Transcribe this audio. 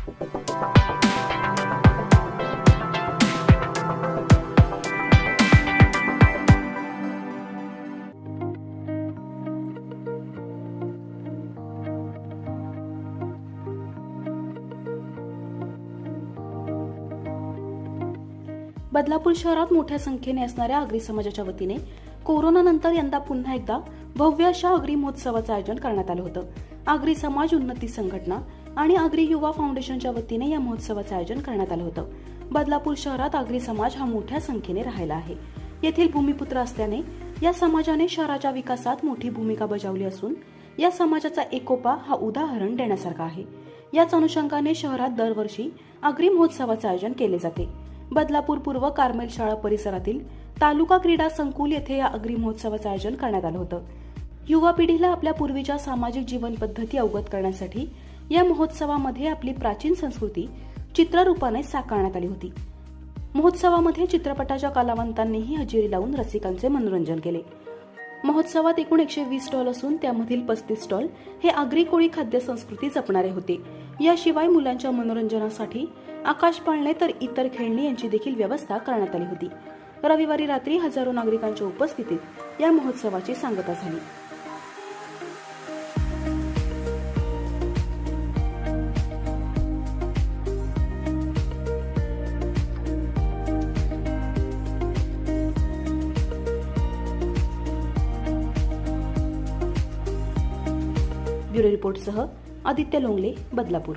बदलापूर शहरात मोठ्या संख्येने असणाऱ्या आगरी समाजाच्या वतीने कोरोनानंतर यंदा पुन्हा एकदा भव्य अशा आगरी महोत्सवाचं आयोजन करण्यात आलं होतं. आगरी समाज उन्नती संघटना आणि आगरी युवा फाउंडेशनच्या वतीने या महोत्सवाचं आयोजन करण्यात आलं होतं. बदलापूर शहरात आगरी समाज हा मोठ्या संख्येने राहिला आहे. येथील भूमिपुत्र असल्याने या समाजाने शहराच्या विकासात मोठी भूमिका बजावली असून या समाजाचा एकोपा हा उदाहरण देण्यासारखा आहे. याच अनुषंगाने शहरात दरवर्षी आगरी महोत्सवाचं आयोजन केले जाते. बदलापूर पूर्व कार्मेल शाळा परिसरातील तालुका क्रीडा संकुल येथे या आगरी महोत्सवाचं आयोजन करण्यात आलं होतं. युवा पिढीला आपल्या पूर्वीच्या सामाजिक जीवन पद्धती अवगत करण्यासाठी या महोत्सवामध्ये आपली प्राचीन संस्कृती चित्ररूपाने साकारण्यात आली होती. महोत्सवामध्ये चित्रपटाच्या कलावंतांनीही हजेरी लावून रसिकांचे मनोरंजन केले. महोत्सवात एकूण 120 स्टॉल असून त्यामधील 35 स्टॉल हे आगरी कोळी खाद्य संस्कृती जपणारे होते. याशिवाय मुलांच्या मनोरंजनासाठी आकाश पाळणे तर इतर खेळणी यांची देखील व्यवस्था करण्यात आली होती. रविवारी रात्री हजारो नागरिकांच्या उपस्थितीत या महोत्सवाची सांगता झाली. ब्युरो रिपोर्टसह आदित्य लोंगले, बदलापूर.